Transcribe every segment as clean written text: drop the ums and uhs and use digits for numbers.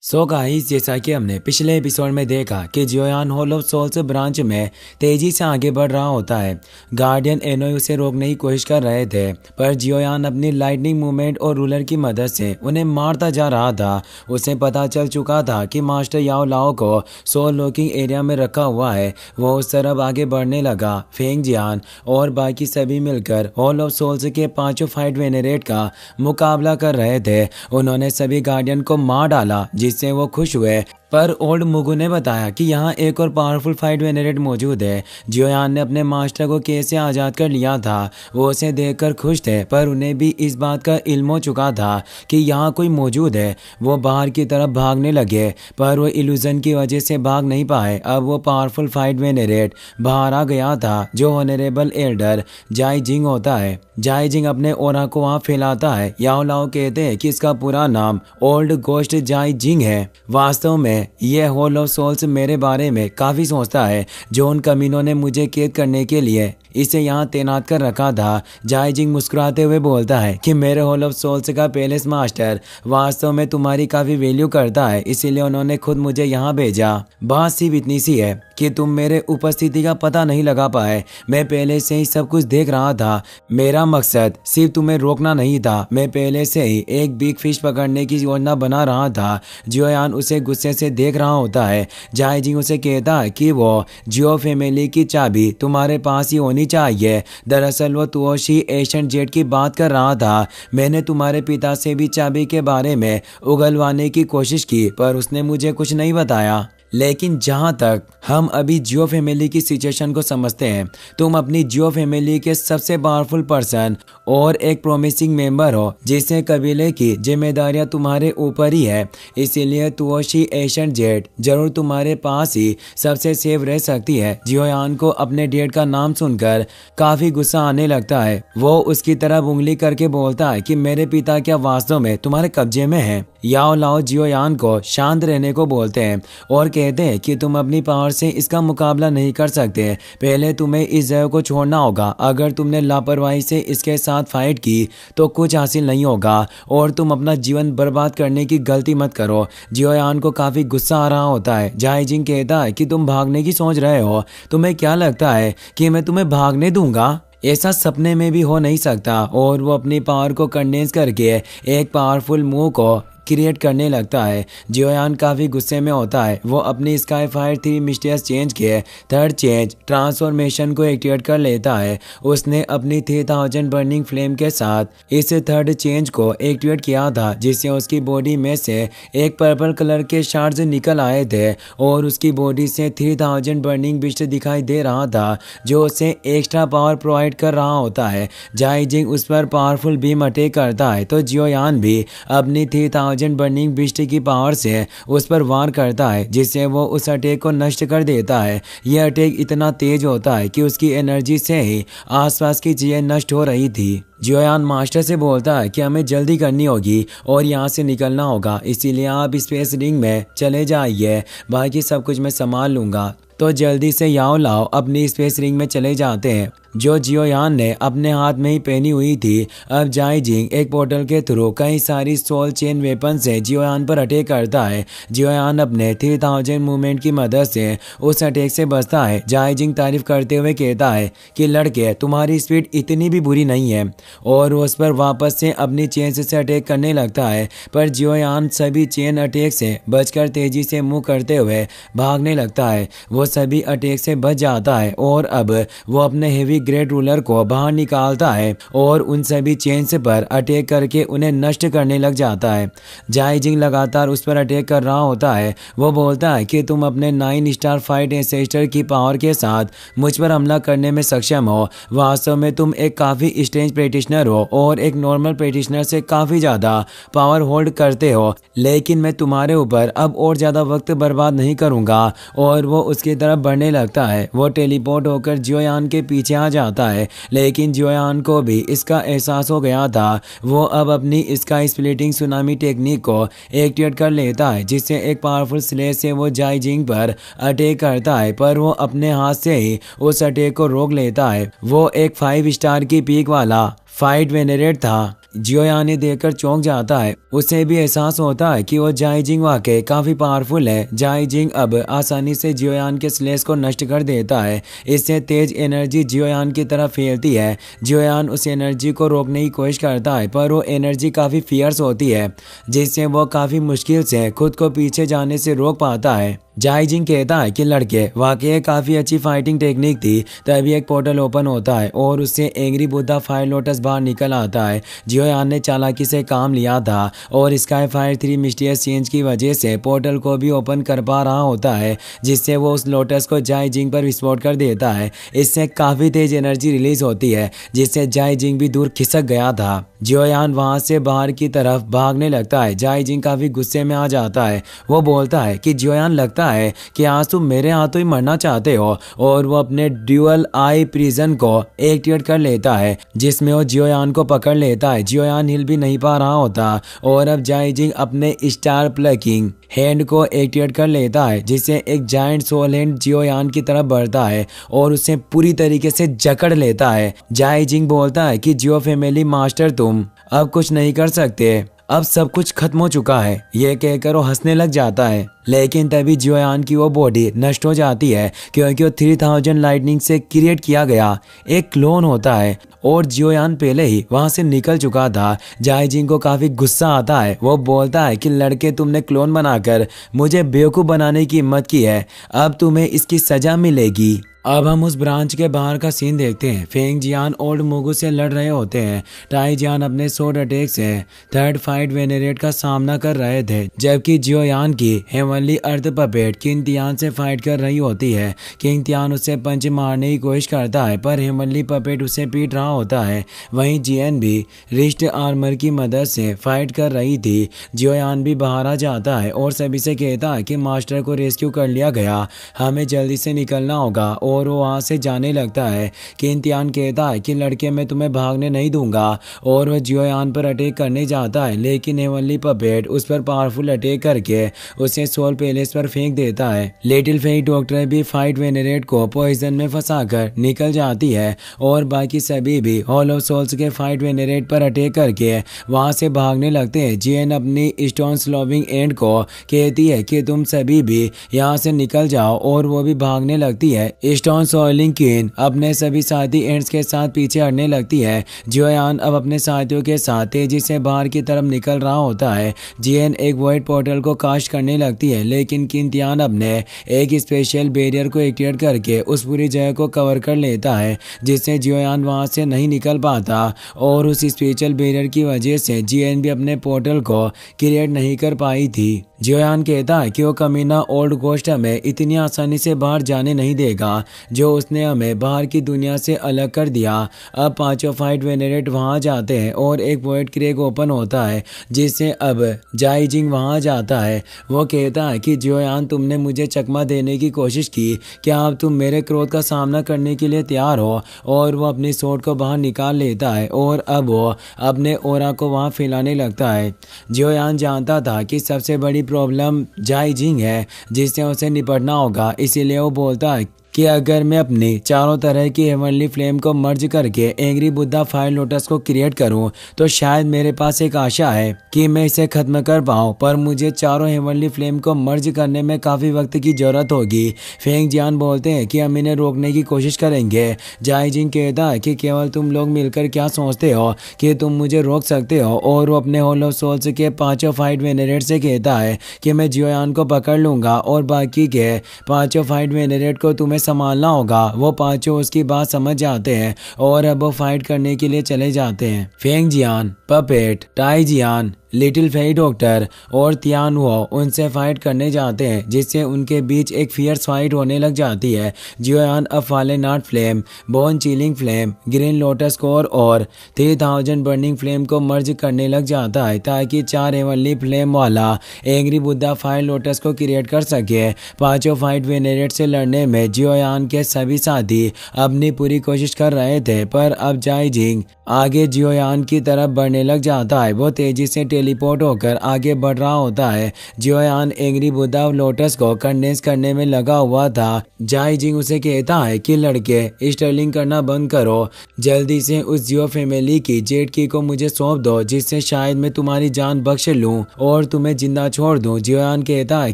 So guys, जैसा कि हमने पिछले एपिसोड में देखा कि जियोयान हॉल ऑफ सोल्स ब्रांच में तेजी से आगे बढ़ रहा होता है। गार्डियन एनोय उसे रोकने की कोशिश कर रहे थे, पर जियोयान अपनी लाइटनिंग मूवमेंट और रूलर की मदद से उन्हें मारता जा रहा था। उसे पता चल चुका था कि मास्टर याओ लाओ को सोल लॉकिंग एरिया में रखा हुआ है। वो उस तरफ आगे बढ़ने लगा। फेंग जियान और बाकी सभी मिलकर हॉल ऑफ सोल्स के पांचों फाइट वेनेरेट का मुकाबला कर रहे थे। उन्होंने सभी गार्डियन को मार डाला, जिससे वो खुश हुए। पर ओल्ड मुगु ने बताया कि यहाँ एक और पावरफुल फाइट वेनेरेट मौजूद है। जियोयान ने अपने मास्टर को केस से आज़ाद कर लिया था। वो उसे देखकर खुश थे, पर उन्हें भी इस बात का इल्म हो चुका था कि यहाँ कोई मौजूद है। वो बाहर की तरफ भागने लगे, पर वो इल्यूजन की वजह से भाग नहीं पाए। अब वो पावरफुल फाइट वेनेरेट बाहर आ गया था, जो ऑनरेबल एल्डर जाई जिंग होता है। जाई जिंग अपने ओरा को वहाँ फैलाता है। याओ लाओ कहते हैं कि इसका पूरा नाम ओल्ड गोस्ट जाई जिंग है। वास्तव में यह हॉल ऑफ सोल्स मेरे बारे में काफी सोचता है, जो उन कमीनों ने मुझे कैद करने के लिए इसे यहाँ तैनात कर रखा था। जाई जिंग मुस्कुराते हुए बोलता है कि मेरे हॉल ऑफ सोल्स का पैलेस मास्टर वास्तव में तुम्हारी काफी वैल्यू करता है, इसीलिए उन्होंने खुद मुझे यहाँ भेजा। बात सिर्फ इतनी सी है कि तुम मेरे उपस्थिति का पता नहीं लगा पाए। मैं पहले से ही सब कुछ देख रहा था। मेरा मकसद सिर्फ तुम्हें रोकना नहीं था। मैं पहले से ही एक बिग फिश पकड़ने की योजना बना रहा था। जियोयान उसे गुस्से से देख रहा होता है। जाई जिंग उसे कहता है कि वो जियो फैमिली की चाबी तुम्हारे पास ही होनी चाहिए। दरअसल वो तुओशी एशियंट जेट की बात कर रहा था। मैंने तुम्हारे पिता से भी चाबी के बारे में उगलवाने की कोशिश की, पर उसने मुझे कुछ नहीं बताया। लेकिन जहाँ तक हम अभी जियो फैमिली की सिचुएशन को समझते हैं, तुम अपनी जियो फैमिली के सबसे पावरफुल पर्सन और एक प्रोमिसिंग मेंबर हो, जिससे कबीले की जिम्मेदारियां तुम्हारे ऊपर ही है। इसीलिए तुओशी एशियंट जेट जरूर तुम्हारे पास ही सबसे सेफ रह सकती है। जियोयान को अपने डेट का नाम सुनकर काफी गुस्सा आने लगता है। वो उसकी तरफ उंगली करके बोलता है कि मेरे पिता क्या वास्तव में तुम्हारे कब्जे में है। याओ लाओ जियोयान को शांत रहने को बोलते हैं और कहते हैं कि तुम अपनी पावर से इसका मुकाबला नहीं कर सकते। पहले तुम्हें इस जगह को छोड़ना होगा। अगर तुमने लापरवाही से इसके साथ फाइट की तो कुछ हासिल नहीं होगा, और तुम अपना जीवन बर्बाद करने की गलती मत करो। जियोयान को काफी गुस्सा आ रहा होता है। जाई जिंग कहता है कि तुम भागने की सोच रहे हो। तुम्हें क्या लगता है कि मैं तुम्हें भागने दूंगा? ऐसा सपने में भी हो नहीं सकता। और वो अपनी पावर को कंडेंस करके एक पावरफुल मूव को क्रिएट करने लगता है। जियोयान काफी गुस्से में होता है। वो अपनी स्काई फायर 3 मिस्टीरियस चेंज के थर्ड चेंज ट्रांसफॉर्मेशन को एक्टिवेट कर लेता है। उसने अपनी 3000 बर्निंग फ्लेम के साथ इस थर्ड चेंज को एक्टिवेट किया था, जिससे उसकी बॉडी में से एक पर्पल कलर के शार्ड्स निकल आए थे और उसकी बॉडी से 3000 बर्निंग बिस्ट दिखाई दे रहा था, जो उसे एक्स्ट्रा पावर प्रोवाइड कर रहा होता है। जाई जिंग उस पर पावरफुल बीम अटैक करता है, तो जियोयान भी अपनी 3000 बर्निंग बिस्ट की पावर से उस पर वार करता है, जिससे वो उस अटैक को नष्ट कर देता है। यह अटैक इतना तेज होता है कि उसकी एनर्जी से ही आसपास की चीजें नष्ट हो रही थी। जियोयान मास्टर से बोलता है कि हमें जल्दी करनी होगी और यहाँ से निकलना होगा, इसीलिए आप स्पेस रिंग में चले जाइए, बाकी सब कुछ मैं संभाल लूंगा। तो जल्दी से याओ लाओ अपनी स्पेस रिंग में चले जाते हैं, जो जियोयान ने अपने हाथ में ही पहनी हुई थी। अब जाई जिंग एक पोर्टल के थ्रू कई सारी सोल चेन वेपन से जियोयान पर अटैक करता है। जियोयान अपने 3000 मूवमेंट की मदद से उस अटैक से बचता है। जाई जिंग तारीफ करते हुए कहता है कि लड़के, तुम्हारी स्पीड इतनी भी बुरी नहीं है, और उस पर वापस से अपनी चेन से अटैक करने लगता है। पर जियोयान सभी चेन अटैक से बचकर तेजी से मुँह करते हुए भागने लगता है। वो सभी अटैक से बच जाता है और अब वो अपने हेवी ग्रेट रूलर को बाहर निकालता है और उन सभी चेन्स पर अटैक करके उन्हें नष्ट करने लग जाता है। जाई जिंग लगातार उस पर अटैक कर रहा होता है। वो बोलता है कि तुम अपने 9 स्टार फाइट एंसेस्टर की पावर के साथ मुझ पर हमला करने में सक्षम हो। वास्तव में तुम एक काफी स्ट्रेंज प्रैक्टिशनर हो और एक नॉर्मल प्रैक्टिशनर से काफी ज्यादा पावर होल्ड करते हो, लेकिन मैं तुम्हारे ऊपर अब और ज्यादा वक्त बर्बाद नहीं करूंगा। और वो उसकी तरफ बढ़ने लगता है। वो टेलीपोर्ट होकर जियोयान के पीछे आ जाता है, लेकिन जियोयान को भी इसका एहसास हो गया था। वो अब अपनी स्काई स्प्लिटिंग सुनामी टेक्निक को एक्टिवेट कर लेता है, जिससे एक पावरफुल स्लेश से वो जाई जिंग पर अटैक करता है, पर वो अपने हाथ से ही उस अटैक को रोक लेता है। वो एक 5 स्टार की पीक वाला फाइट वेनेरेट था, जियोयान ये देखकर चौंक जाता है। उसे भी एहसास होता है कि वो जाई जिंग वाकई काफी पावरफुल है। जाई जिंग अब आसानी से जियोयान के स्लेश को नष्ट कर देता है। इससे तेज एनर्जी जियोयान की तरफ फैलती है। जियोयान उस एनर्जी को रोकने की कोशिश करता है पर वो एनर्जी काफी फियर्स होती है, जिससे वो काफी मुश्किल से खुद को पीछे जाने से रोक पाता है। जाई जिंग कहता है कि लड़के वाकई काफी अच्छी फाइटिंग टेक्निक थी। तभी एक पोर्टल ओपन होता है और उससे एंग्री बुद्धा फायर लोटस बाहर निकल आता है। जियोयान ने चालाकी से काम लिया था और स्काई फायर 3 मिस्टीरियस चेंज की वजह से पोर्टल को भी ओपन कर पा रहा होता है, जिससे वो उस लोटस को जाई जिंग पर विस्फोट कर देता है। इससे काफी तेज एनर्जी रिलीज होती है, जिससे जाई जिंग भी दूर खिसक गया था। जियोयान वहां से बाहर की तरफ भागने लगता है। जाई जिंग काफी गुस्से में आ जाता है। वो बोलता है कि जियोयान लगता है कि आज तुम मेरे हाथों ही मरना चाहते हो, और वो अपने ड्यूअल आई प्रिजन को एक्टिवेट कर लेता है, जिसमें वो जियोयान को पकड़ लेता है। जियोयान हिल भी नहीं पा रहा होता और अब जाई जिंग अपने स्टार प्लकिंग हैंड को एक्टिवेट कर लेता है, जिससे एक जायंट सोल हैंड जियोयान की तरफ बढ़ता है और उसे पूरी तरीके से जकड़ लेता है। जाई जिंग बोलता है कि जियो फैमिली मास्टर तुम अब कुछ नहीं कर सकते, अब सब कुछ खत्म हो चुका है। ये कहकर वो हंसने लग जाता है, लेकिन तभी जियोयान की वो बॉडी नष्ट हो जाती है, क्योंकि वो 3000 लाइटनिंग से क्रिएट किया गया एक क्लोन होता है और जियोयान पहले ही वहां से निकल चुका था। जाई जिंग को काफी गुस्सा आता है। वो बोलता है कि लड़के तुमने क्लोन बनाकर मुझे बेवकूफ बनाने की हिम्मत की है, अब तुम्हें इसकी सजा मिलेगी। अब हम उस ब्रांच के बाहर का सीन देखते हैं। फेंग जियान ओल्ड मुगु से लड़ रहे होते हैं। टाई जियान अपने सोड अटैक से थर्ड फाइट वेनेरेट का सामना कर रहे थे, जबकि जियोयान की हेवनली अर्थ पपेट किंग तियान से फाइट कर रही होती है। किंग तियान उससे पंच मारने की कोशिश करता है पर हेवनली पपेट उसे पीट रहा होता है। वहीं जियन भी रिस्ट आर्मर की मदद से फाइट कर रही थी। जियोयान भी बाहर आ जाता है और सभी से कहता है कि मास्टर को रेस्क्यू कर लिया गया, हमें जल्दी से निकलना होगा, और वो वहाँ से जाने लगता है। किंग तियान कहता है कि लड़के मैं तुम्हें भागने नहीं दूंगा, और वह जियोयान पर अटैक करने जाता है, लेकिन हेवनली पपेट उस पर पावरफुल अटैक करके उसे सोल पैलेस पर फेंक देता है। लिटिल फेई डॉक्टर भी फाइट वेनेरेट को पॉइजन में फंसाकर निकल जाती है और बाकी सभी भी हॉल ऑफ सोल्स के फाइट वेनेरेट पर अटैक करके वहां से भागने लगते हैं। जियन अपनी स्टोन स्लोविंग एंड को कहती है कि तुम सभी भी यहाँ से निकल जाओ, और वो भी भागने लगती है। स्टोन सोलिंग क्वीन अपने सभी साथी एंड्स के साथ पीछे हटने लगती है। जियोयान अब अपने साथियों के साथ तेजी से बाहर की तरफ निकल रहा होता है। जियन एक वाइट पोर्टल को कास्ट करने लगती है, लेकिन किंग तियान अपने एक स्पेशल बैरियर को एक्टिवेट करके उस पूरी जगह को कवर कर लेता है, जिससे जियोयान वहां से नहीं निकल पाता, और उस स्पेशल बैरियर की वजह से जियन भी अपने पोर्टल को क्रिएट नहीं कर पाई थी। जियोयान कहता है कि वो कमीना ओल्ड घोस्ट हमें इतनी आसानी से बाहर जाने नहीं देगा, जो उसने हमें बाहर की दुनिया से अलग कर दिया। अब पांचों फाइट वेनेरेट वहां जाते हैं और एक वॉइड क्रेक ओपन होता है, जिससे अब जाई जिंग वहां जाता है। वो कहता है कि जियोयान तुमने मुझे चकमा देने की कोशिश की, क्या अब तुम मेरे क्रोध का सामना करने के लिए तैयार हो? और वो अपनी सोट को बाहर निकाल लेता है और अब वो अपने ओरा को वहां फैलाने लगता है। जियोयान जानता था कि सबसे बड़ी प्रॉब्लम जाई जिंग है, जिससे उसे निपटना होगा, इसीलिए वो बोलता है कि अगर मैं अपनी चारों तरह की हेवनली फ्लेम को मर्ज करके एंग्री बुद्धा फायर लोटस को क्रिएट करूं, तो शायद मेरे पास एक आशा है कि मैं इसे खत्म कर पाऊं, पर मुझे चारों हेवनली फ्लेम को मर्ज करने में काफी वक्त की जरूरत होगी। फेंग जियान बोलते हैं कि हम इन्हें रोकने की कोशिश करेंगे। जाई जिंग कहता है कि केवल तुम लोग मिलकर क्या सोचते हो कि तुम मुझे रोक सकते हो, और वो अपने हॉल ऑफ सोल्स के पांचों फाइट वेनेरेट से कहता है कि मैं जियोयान को पकड़ लूंगा और बाकी के पांचों फाइट वेनेरेट को तुम्हें संभालना होगा। वो पांचों उसकी बात समझ जाते हैं और अब वो फाइट करने के लिए चले जाते हैं। फेंग जियान, पपेट, टाई जियान, लिटिल फेई डॉक्टर और तियान वो उनसे फाइट करने जाते हैं, जिससे उनके बीच एक फियर्स फाइट होने लग जाती है। जियोयान अब fallen heart flame, bone chilling flame, green lotus core और 3000 बर्निंग फ्लेम को मर्ज करने लग जाता है, ताकि 4 हेवनली फ्लेम वाला एंग्री बुद्धा फायर लोटस को क्रिएट कर सके। पांचों फाइट वेनेरेट से लड़ने में जियोयान के सभी साथी अपनी पूरी कोशिश कर रहे थे, पर अब जाई जिंग आगे जियोयान की तरफ बढ़ने लग जाता है। वो तेजी से टेलीपोर्ट होकर आगे बढ़ रहा होता है। जियोयान एंग्री बुद्धा लोटस को कंडेंस करने में लगा हुआ था। जाई जिंग उसे कहता है कि लड़के स्टर्लिंग करना बंद करो, जल्दी से उस जियो फैमिली की जेट की को मुझे सौंप दो, जिससे शायद मैं तुम्हारी जान बख्श लूं और तुम्हें जिंदा छोड़ दूं। जियोयान कहता है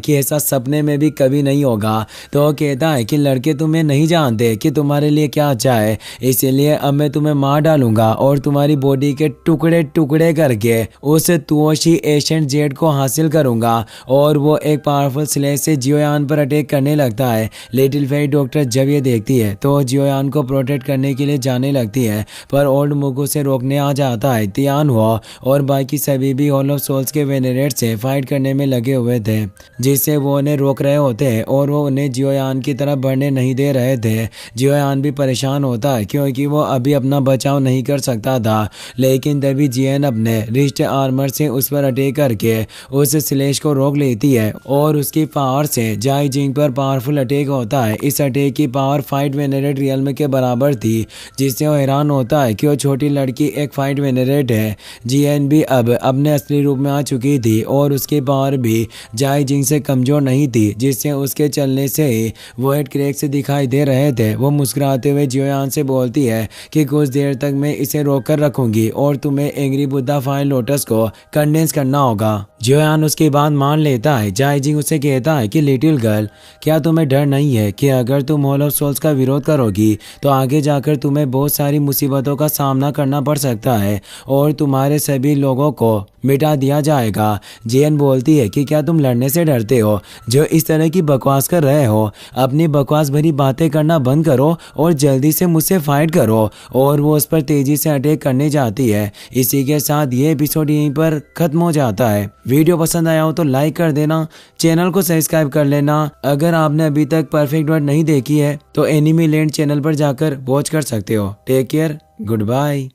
कि ऐसा सपने में भी कभी नहीं होगा। तो कहता है कि लड़के तुम्हें नहीं जानते कि तुम्हारे लिए क्या अच्छा है, इसीलिए अब मैं तुम्हें मार डालूंगा और तुम्हारी बॉडी के टुकड़े टुकड़े करके उस तुओशी एशियंट जेट को हासिल करूंगा। और वो एक पावरफुल स्लेज से जियोयान पर अटैक करने लगता है। लिटिल फेरी डॉक्टर जब ये देखती है तो जियोयान को प्रोटेक्ट करने के लिए जाने लगती है, पर ओल्ड मुगु से रोकने आ जाता है। तियान हुआ और बाकी सभी भी हॉल ऑफ सोल्स के वेनेरेट से फाइट करने में लगे हुए थे, जिससे वो उन्हें रोक रहे होते हैं और वो उन्हें जियोयान की तरफ बढ़ने नहीं दे रहे थे। जियोयान भी परेशान होता है क्योंकि वो अभी अपना बचाव नहीं कर सकता था, लेकिन तभी जियन अपने रिस्ट आर्मर से उस पर अटैक करके उस स्लेश को रोक लेती है और उसकी पावर से जाई जिंग पर पावरफुल अटैक होता है। इस अटैक की पावर फाइट वेनेरेट रियल्म के बराबर थी, जिससे वो हैरान होता है कि वो छोटी लड़की एक फाइट वेनेरेट है। जियन भी अब अपने असली रूप में आ चुकी थी और उसकी पावर भी जाई जिंग से कमजोर नहीं थी, जिससे उसके चलने से ही वॉइड क्रैक से दिखाई दे रहे थे। वो मुस्कुराते हुए जियोयान से बोलती है कि कुछ देर तक मैं इसे रोक कर रखूंगी और तुम्हें एंग्री बुद्धा फायर लोटस को कंडेंस करना होगा। जियोयान उसकी बात मान लेता है। जाई जिंग उसे कहता है कि लिटिल गर्ल, क्या तुम्हें डर नहीं है कि अगर तुम हॉल ऑफ सोल्स का विरोध करोगी तो आगे जाकर तुम्हें बहुत सारी मुसीबतों का सामना करना पड़ सकता है और तुम्हारे सभी लोगों को मिटा दिया जाएगा। जियन बोलती है कि क्या तुम लड़ने से डरते हो? जो इस तरह की बकवास कर रहे हो, अपनी बकवास भरी बातें करना बंद करो और जल्दी से मुझसे फाइट करो। और वो उस पर तेजी से अटैक करने जाती है। इसी के साथ ये एपिसोड यहीं पर खत्म हो जाता है। वीडियो पसंद आया हो तो लाइक कर देना, चैनल को सब्सक्राइब कर लेना। अगर आपने अभी तक परफेक्ट वर्ल्ड नहीं देखी है तो एनिमी लैंड चैनल पर जाकर वॉच कर सकते हो। Take care, good bye.